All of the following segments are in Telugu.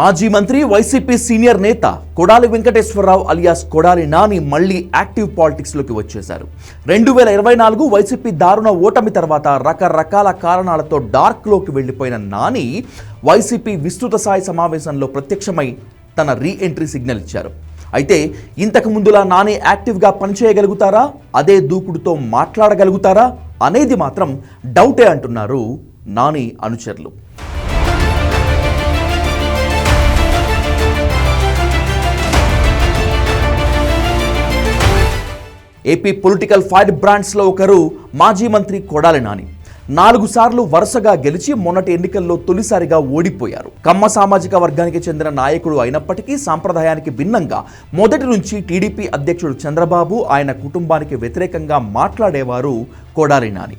మాజీ మంత్రి వైసీపీ సీనియర్ నేత కొడాలి వెంకటేశ్వరరావు అలియాస్ కొడాలి నాని మళ్లీ యాక్టివ్ పాలిటిక్స్ లోకి వచ్చేశారు. 2024 వైసీపీ దారుణ ఓటమి తర్వాత రకరకాల కారణాలతో డార్క్ లోకి వెళ్లిపోయిన నాని వైసీపీ విస్తృత స్థాయి సమావేశంలో ప్రత్యక్షమై తన రీ ఎంట్రీ సిగ్నల్ ఇచ్చారు. అయితే ఇంతకు ముందులా నాని యాక్టివ్గా పనిచేయగలుగుతారా, అదే దూకుడుతో మాట్లాడగలుగుతారా అనేది మాత్రం డౌటే అంటున్నారు నాని అనుచరులు. ఏపీ పొలిటికల్ ఫైర్ బ్రాండ్స్లో ఒకరు మాజీ మంత్రి కొడాలి నాని. 4 సార్లు వరుసగా గెలిచి మొన్నటి ఎన్నికల్లో తొలిసారిగా ఓడిపోయారు. కమ్మ సామాజిక వర్గానికి చెందిన నాయకుడు అయినప్పటికీ సాంప్రదాయానికి భిన్నంగా మొదటి నుంచి టీడీపీ అధ్యక్షుడు చంద్రబాబు ఆయన కుటుంబానికి వ్యతిరేకంగా మాట్లాడేవారు కొడాలి నాని.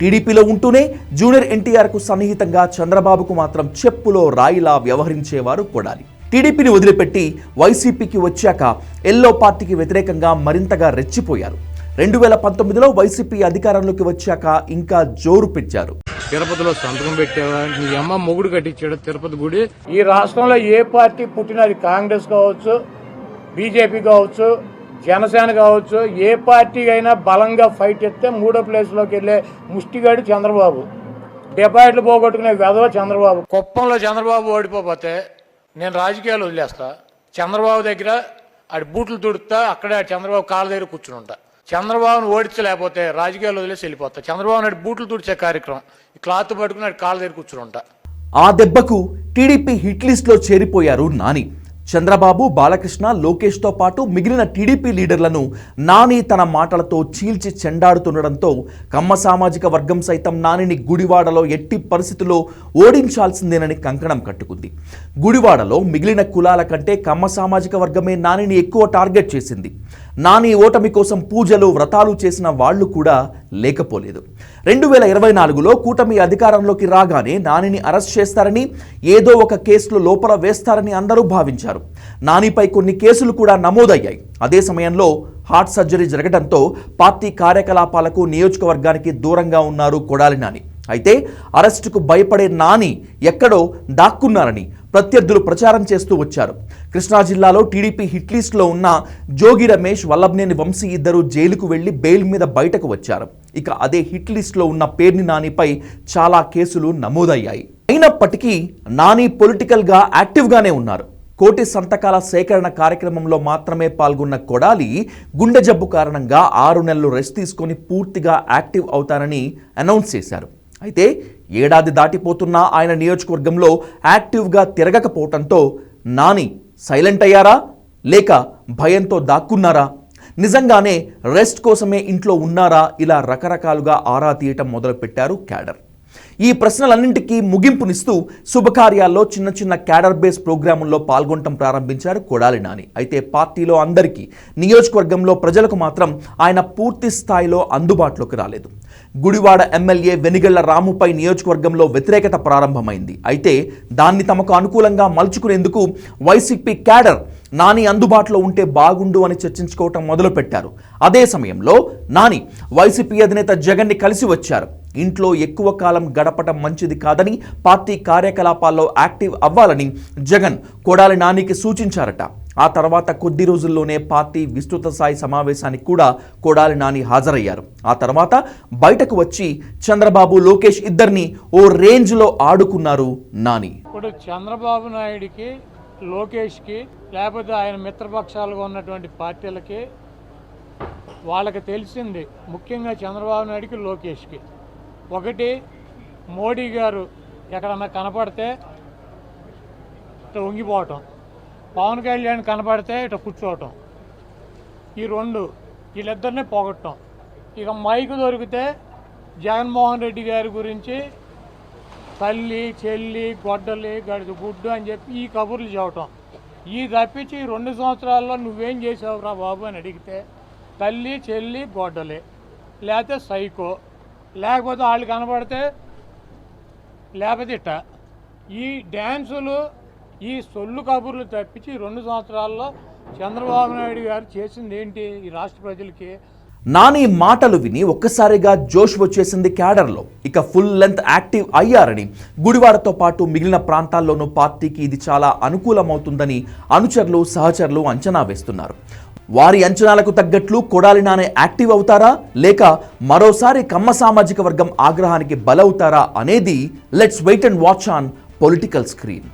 టీడీపీలో ఉంటూనే జూనియర్ ఎన్టీఆర్కు సన్నిహితంగా చంద్రబాబుకు మాత్రం చెప్పులో రాయిలా వ్యవహరించేవారు కొడాలి. టీడీపీని వదిలిపెట్టి వైసీపీకి వచ్చాక ఎల్లో పార్టీకి వ్యతిరేకంగా మరింతగా రెచ్చిపోయారు. 2019లో వైసీపీ అధికారంలోకి వచ్చాక ఇంకా జోరు పెంచారు. తిరుపతిలో సంతకం పెట్టావా, నీ అమ్మ మొగుడు కట్టించాడు తిరుపతి గుడి. ఈ రాష్ట్రంలో ఏ పార్టీ పుట్టినది, కాంగ్రెస్ కావచ్చు, బీజేపీ కావచ్చు, జనసేన కావచ్చు, ఏ పార్టీ అయినా బలంగా ఫైట్ ఎత్తే 3వ ప్లేస్లోకి వెళ్ళే ముష్టిగాడు చంద్రబాబు. డిపాజిట్లు పోగొట్టుకునే వెధవ చంద్రబాబు. కుప్పంలో చంద్రబాబు ఓడిపోతే నేను రాజకీయాలు వదిలేస్తా, చంద్రబాబు దగ్గర ఆడి బూట్లు తుడుతా, అక్కడే చంద్రబాబు కాళ్ళ దగ్గర కూర్చుని ఉంటా. చంద్రబాబును ఓడించలేకపోతే రాజకీయాలు వదిలేసి వెళ్ళిపోతా. చంద్రబాబు నాడు బూట్లు తుడిచే కార్యక్రమం, ఈ క్లాత్ పట్టుకుని ఆడి కాళ్ళ దగ్గర కూర్చుని ఉంటా. ఆ దెబ్బకు టీడీపీ హిట్ లిస్ట్లో చేరిపోయారు నాని. చంద్రబాబు, బాలకృష్ణ, లోకేష్తో పాటు మిగిలిన టీడీపీ లీడర్లను నాని తన మాటలతో చీల్చి చెండాడుతుండడంతో కమ్మ సామాజిక వర్గం సైతం నానిని గుడివాడలో ఎట్టి పరిస్థితుల్లో ఓడించాల్సిందేనని కంకణం కట్టుకుంది. గుడివాడలో మిగిలిన కులాల కంటే కమ్మ సామాజిక వర్గమే నానిని ఎక్కువ టార్గెట్ చేసింది. నాని ఓటమి కోసం పూజలు, వ్రతాలు చేసిన వాళ్లు కూడా లేకపోలేదు. 2024లో కూటమి అధికారంలోకి రాగానే నానిని అరెస్ట్ చేస్తారని, ఏదో ఒక కేసులో లోపల వేస్తారని అందరూ భావించారు. నానిపై కొన్ని కేసులు కూడా నమోదయ్యాయి. అదే సమయంలో హార్ట్ సర్జరీ జరగడంతో పార్టీ కార్యకలాపాలకు నియోజకవర్గానికి దూరంగా ఉన్నారు కొడాలి నాని. అయితే అరెస్టుకు భయపడే నాని ఎక్కడో దాక్కున్నారని ప్రత్యర్థులు ప్రచారం చేస్తూ వచ్చారు. కృష్ణా జిల్లాలో టీడీపీ హిట్ లిస్ట్లో ఉన్న జోగి రమేష్, వల్లభనేని వంశీ ఇద్దరు జైలుకు వెళ్లి బెయిల్ మీద బయటకు వచ్చారు. ఇక అదే హిట్ లిస్ట్లో ఉన్న పేర్ని నానిపై చాలా కేసులు నమోదయ్యాయి. అయినప్పటికీ నాని పొలిటికల్గా యాక్టివ్గానే ఉన్నారు. కోటి సంతకాల సేకరణ కార్యక్రమంలో మాత్రమే పాల్గొన్న కొడాలి గుండె జబ్బు కారణంగా 6 నెలలు రెస్ట్ తీసుకొని పూర్తిగా యాక్టివ్ అవుతారని అనౌన్స్ చేశారు. అయితే ఏడాది దాటిపోతున్నా ఆయన నియోజకవర్గంలో యాక్టివ్గా తిరగకపోవడంతో నాని సైలెంట్ అయ్యారా, లేక భయంతో దాక్కున్నారా, నిజంగానే రెస్ట్ కోసమే ఇంట్లో ఉన్నారా, ఇలా రకరకాలుగా ఆరా తీయటం మొదలుపెట్టారు క్యాడర్. ఈ ప్రశ్నలన్నింటికీ ముగింపునిస్తూ శుభకార్యాల్లో చిన్న చిన్న క్యాడర్ బేస్ ప్రోగ్రాముల్లో పాల్గొనడం ప్రారంభించారు కొడాలి నాని. అయితే పార్టీలో అందరికీ, నియోజకవర్గంలో ప్రజలకు మాత్రం ఆయన పూర్తి స్థాయిలో అందుబాటులోకి రాలేదు. గుడివాడ ఎమ్మెల్యే వెనిగళ్ల రాముపై నియోజకవర్గంలో వ్యతిరేకత ప్రారంభమైంది. అయితే దాన్ని తమకు అనుకూలంగా మలుచుకునేందుకు వైసీపీ క్యాడర్ నాని అందుబాటులో ఉంటే బాగుండు అని చర్చించుకోవటం మొదలుపెట్టారు. అదే సమయంలో నాని వైసీపీ అధినేత జగన్ని కలిసి వచ్చారు. ఇంట్లో ఎక్కువ కాలం గడపటం మంచిది కాదని, పార్టీ కార్యకలాపాల్లో యాక్టివ్ అవ్వాలని జగన్ కొడాలి నానికి సూచించారట. ఆ తర్వాత కొద్ది రోజుల్లోనే పార్టీ విస్తృత స్థాయి సమావేశానికి కూడా కొడాలి నాని హాజరయ్యారు. ఆ తర్వాత బయటకు వచ్చి చంద్రబాబు, లోకేష్ ఇద్దరిని ఓ రేంజ్లో ఆడుకున్నారు నాని. ఇప్పుడు చంద్రబాబు నాయుడికి, లోకేష్కి, లేకపోతే ఆయన మిత్రపక్షాలుగా ఉన్నటువంటి పార్టీలకి వాళ్ళకి తెలిసింది, ముఖ్యంగా చంద్రబాబు నాయుడికి, లోకేష్కి, ఒకటి మోడీ గారు ఎక్కడన్నా కనపడితే ఇట్లా వంగిపోవటం, పవన్ కళ్యాణ్ కనపడితే ఇట్లా కూర్చోవటం, ఈ రెండు వీళ్ళిద్దరినీ పోగొట్టడం. ఇక మైకు దొరికితే జగన్మోహన్ రెడ్డి గారి గురించి తల్లి, చెల్లి, గొడ్డలి, గడిది గుడ్డు అని చెప్పి ఈ కబుర్లు చెప్పటం. ఈ తప్పించి 2 సంవత్సరాల్లో నువ్వేం చేసావురా బాబు అని అడిగితే తల్లి, చెల్లి, గొడ్డలి, లేకపోతే సైకో, లేకపోతే వాళ్ళు కనబడితే లేకపోతే ఇట్ట. ఈ డ్యాన్సులు, ఈ సొల్లు కబుర్లు తప్పించి 2 సంవత్సరాల్లో చంద్రబాబు నాయుడు గారు చేసింది ఏంటి ఈ రాష్ట్ర ప్రజలకి? నాని మాటలు విని ఒక్కసారిగా జోష్ వచ్చేసింది క్యాడర్లో. ఇక ఫుల్ లెంత్ యాక్టివ్ అయ్యారని, గుడివాడతో పాటు మిగిలిన ప్రాంతాల్లోనూ పార్టీకి ఇది చాలా అనుకూలమవుతుందని అనుచరులు సహచరులు అంచనా వేస్తున్నారు. వారి అంచనాలకు తగ్గట్లు కొడాలి నాని యాక్టివ్ అవుతారా, లేక మరోసారి కమ్మ సామాజిక వర్గం ఆగ్రహానికి బలవుతారా అనేది let's wait and watch on political screen.